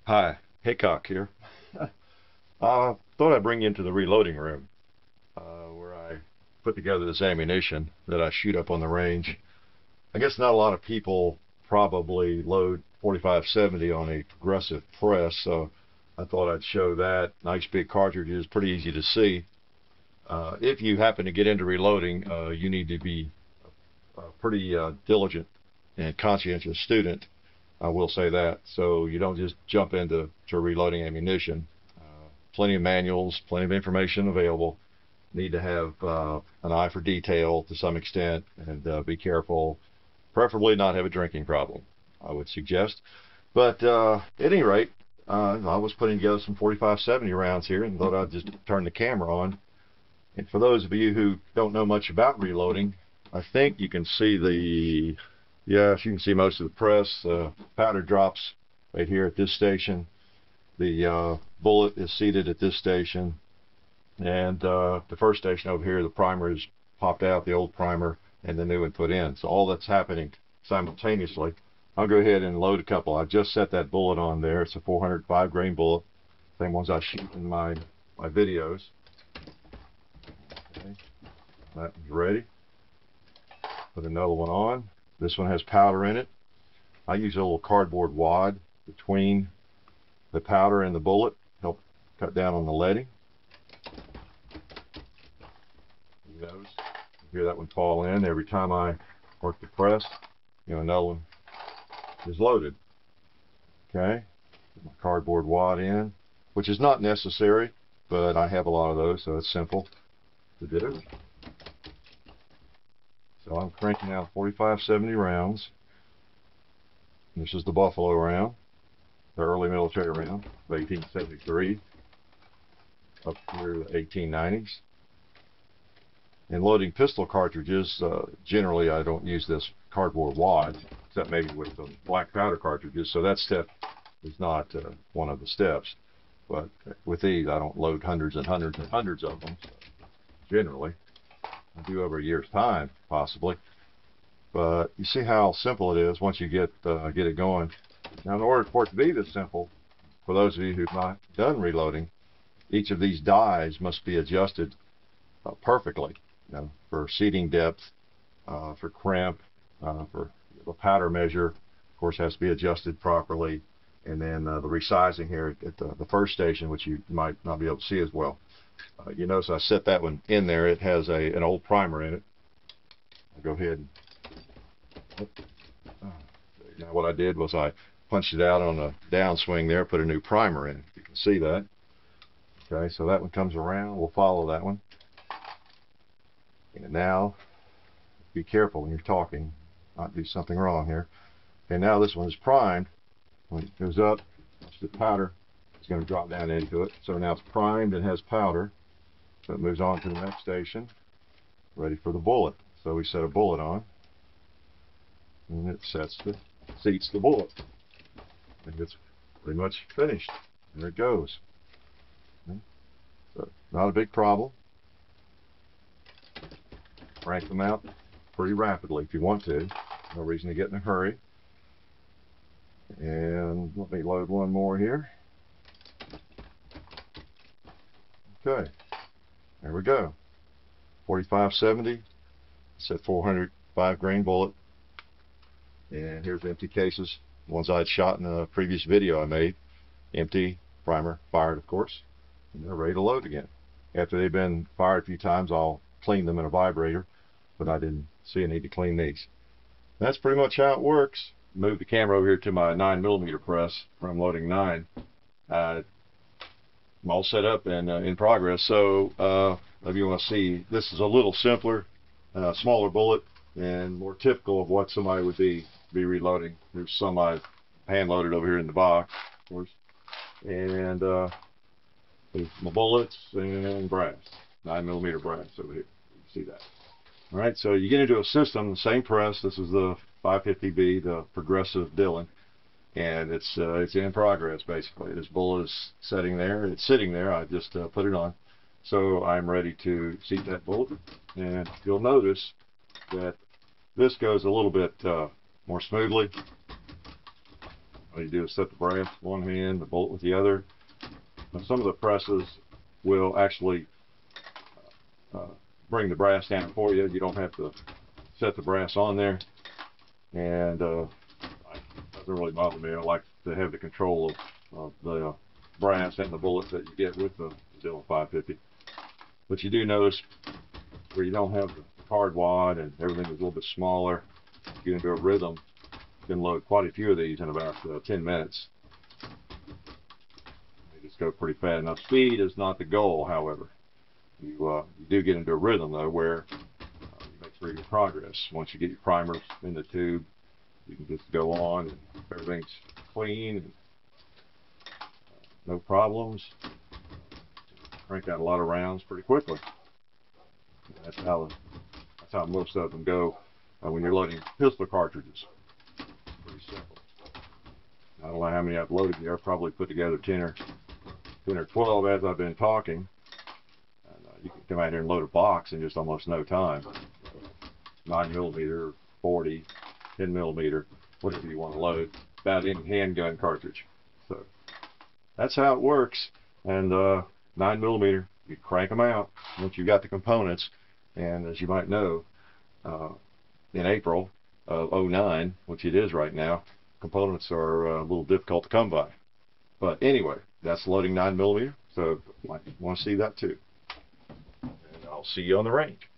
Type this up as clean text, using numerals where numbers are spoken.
Hi, Hickok here. I thought I'd bring you into the reloading room where I put together this ammunition that I shoot up on the range. I guess not a lot of people probably load 4570 on a progressive press, so I thought I'd show that. Nice big cartridges, pretty easy to see. If you happen to get into reloading, you need to be a pretty diligent and conscientious student. I will say that. So you don't just jump into reloading ammunition. Plenty of manuals, plenty of information available. Need to have an eye for detail to some extent, and be careful. Preferably not have a drinking problem, I would suggest. But at any rate, I was putting together some 4570 rounds here and thought I'd just turn the camera on. And for those of you who don't know much about reloading, I think you can see yes, you can see most of the press. Powder drops right here at this station. The bullet is seated at this station. And the first station over here, the primer is popped out, the old primer, and the new one put in. So all that's happening simultaneously. I'll go ahead and load a couple. I just set that bullet on there. It's a 405 grain bullet. Same ones I shoot in my videos. Okay. That one's ready. Put another one on. This one has powder in it. I use a little cardboard wad between the powder and the bullet, help cut down on the leading. You notice, you hear that one fall in every time I work the press. Another one is loaded. Okay, put my cardboard wad in, which is not necessary, but I have a lot of those, so it's simple to do. So I'm cranking out 4570 rounds. This is the Buffalo round, the early military round of 1873 up through the 1890s. In loading pistol cartridges, generally I don't use this cardboard wad, except maybe with the black powder cartridges, so that step is not one of the steps. But with these, I don't load hundreds and hundreds and hundreds of them, so generally. I do over a year's time, possibly. But you see how simple it is once you get it going. Now, in order for it to be this simple, for those of you who've not done reloading, each of these dies must be adjusted perfectly. For seating depth, for crimp, for the powder measure, of course, has to be adjusted properly. And then the resizing here at the first station, which you might not be able to see as well. You notice I set that one in there. It has an old primer in it. I'll go ahead and now what I did was I punched it out on a downswing there, put a new primer in. You can see that. Okay, so that one comes around. We'll follow that one. And now, be careful when you're talking, not do something wrong here. And now this one is primed. When it goes up, the powder is going to drop down into it. So now it's primed and has powder. So it moves on to the next station, ready for the bullet. So we set a bullet on, and it seats the bullet. And it's pretty much finished. There it goes. Okay. So not a big problem. Crank them out pretty rapidly if you want to. No reason to get in a hurry. And let me load one more here. Okay, there we go. 4570. It's a 405 grain bullet. And here's the empty cases. The ones I had shot in a previous video I made. Empty, primer, fired of course. And they're ready to load again. After they've been fired a few times, I'll clean them in a vibrator. But I didn't see a need to clean these. That's pretty much how it works. Move the camera over here to my 9mm press where I'm loading 9. I'm all set up and in progress. So if you want to see, this is a little simpler, smaller bullet, and more typical of what somebody would be reloading. There's some I've hand loaded over here in the box, of course, and there's my bullets and brass, 9mm brass over here. You can see that. All right, so you get into a system, the same press. This is the 550B, the progressive Dillon, and it's in progress basically. This bullet is sitting there. It's sitting there. I just put it on, so I'm ready to seat that bullet. And you'll notice that this goes a little bit more smoothly. All you do is set the brass with one hand, the bolt with the other. Now, some of the presses will actually bring the brass down for you. You don't have to set the brass on there, and it doesn't really bother me. I like to have the control of the brass and the bullets that you get with the Zilla 550. But you do notice where you don't have the hard wad and everything is a little bit smaller, you get into a rhythm, you can load quite a few of these in about 10 minutes. They just go pretty fast. Now, speed is not the goal, however. You do get into a rhythm, though, where you make pretty good progress. Once you get your primers in the tube, you can just go on and everything's clean and no problems. Crank out a lot of rounds pretty quickly. That's how most of them go when you're loading pistol cartridges. Pretty simple. I don't know how many I've loaded here. I've probably put together 10 or 12 as I've been talking. You can come out here and load a box in just almost no time. 9mm, 40, 10mm, whatever you want to load. About any handgun cartridge. So that's how it works. And 9mm, you crank them out once you've got the components. And as you might know, in April of 09, which it is right now, components are a little difficult to come by. But anyway, that's loading 9mm. So you might want to see that too. I'll see you on the range.